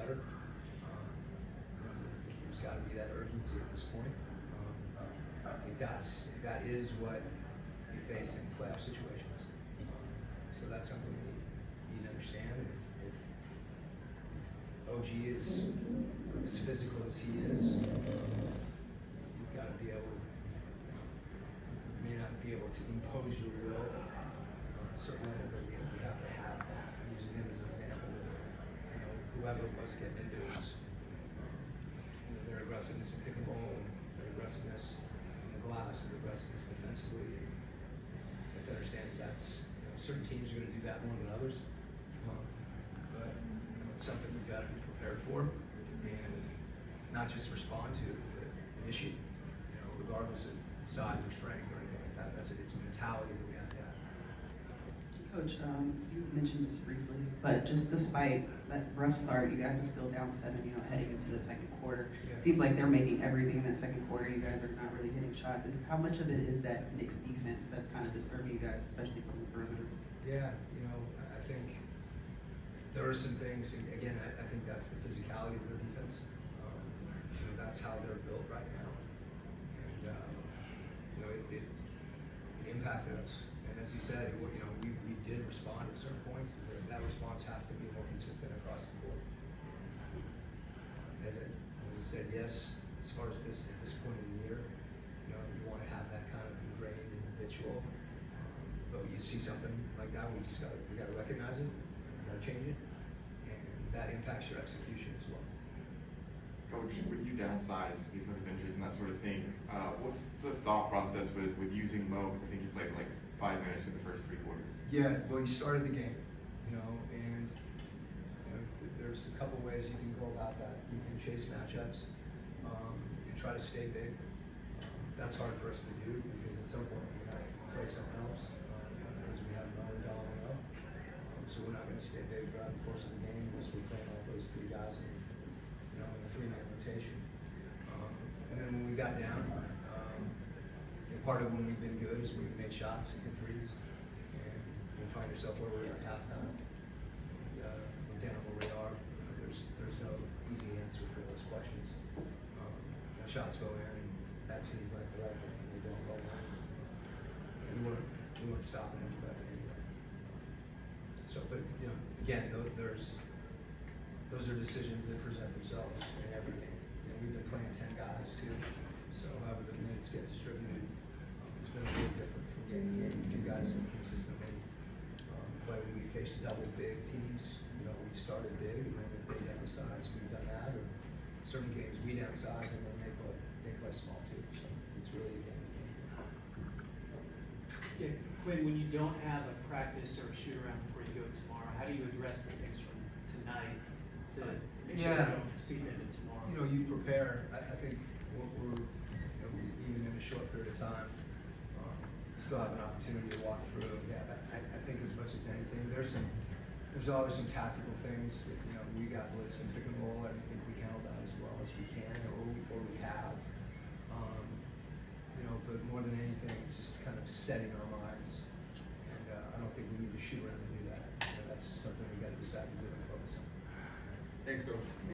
better. There's got to be that urgency at this point. I think that is what you face in playoff situations. So that's something we need to understand. And if OG is as physical as he is, you've got to be able to, you may not be able to impose your will on a certain level, but we have to have that. I'm using him as an example. Whoever was getting into his, their aggressiveness in pick and roll, their aggressiveness in the glass, their aggressiveness defensively. And you have to understand that's, certain teams are going to do that more than others. But it's something we've got to be prepared for and not just respond to, but initiate, regardless of size or strength or anything like that. It's a mentality that we have to have. Coach, you mentioned this briefly, but just despite that rough start, you guys are still down 7, heading into the second quarter. Yeah. It seems like they're making everything in that second quarter. You guys are not really hitting shots. How much of it is that Knicks defense that's kind of disturbing you guys, especially from the perimeter? Yeah, I think there are some things, again, I think that's the physicality of their defense. That's how they're built right now. And, it impacted us. And as you said, we did respond at certain points. That response has to be more consistent across the board. As I said, yes, as far as at this point in the year, you want to have that kind of ingrained and habitual. But you see something like that, we got to recognize it, we got to change it, and that impacts your execution as well. Coach, with you downsized because of injuries and that sort of thing, what's the thought process with using Mo? Because I think he played like 5 minutes in the first 3 quarters. Yeah, well, he started the game, and there's a couple ways you can go about that. You can chase matchups and try to stay big. That's hard for us to do because at some point we're going to play someone else. Because we have Mo and Domino. So we're not going to stay big throughout the course of the game unless we're playing all those 3 guys in a 3-man rotation. And then when we got down, part of when we've been good is when we made shots and hit threes. And you'll find yourself where we're at halftime. We're down where we are. There's no easy answer for those questions. Shots go in, and that seems like the right thing. They don't go in. We weren't stopping them, but anyway. So, but again, those are decisions that present themselves in every game. We've been playing 10 guys too, so however the minutes get distributed, it's been a little different from game to game. A few guys have consistently played. When we faced double big teams, we started big, and then if they downsize, we've done that. Or certain games we downsize, and then they play small too. So it's really a game. Yeah, Quinn, when you don't have a practice or a shoot around before you go tomorrow, how do you address the things from tonight to make sure you don't see them in tomorrow? You prepare. I think we're even in a short period of time, still have an opportunity to walk through. Yeah, I think as much as anything, there's always some tactical things that, we got blitz and pick and roll. I don't think we handle that as well as we can or we have. But more than anything, it's just kind of setting our minds. And I don't think we need to shoot around and do that. That's just something we got to decide to do and focus on. Thanks, Coach.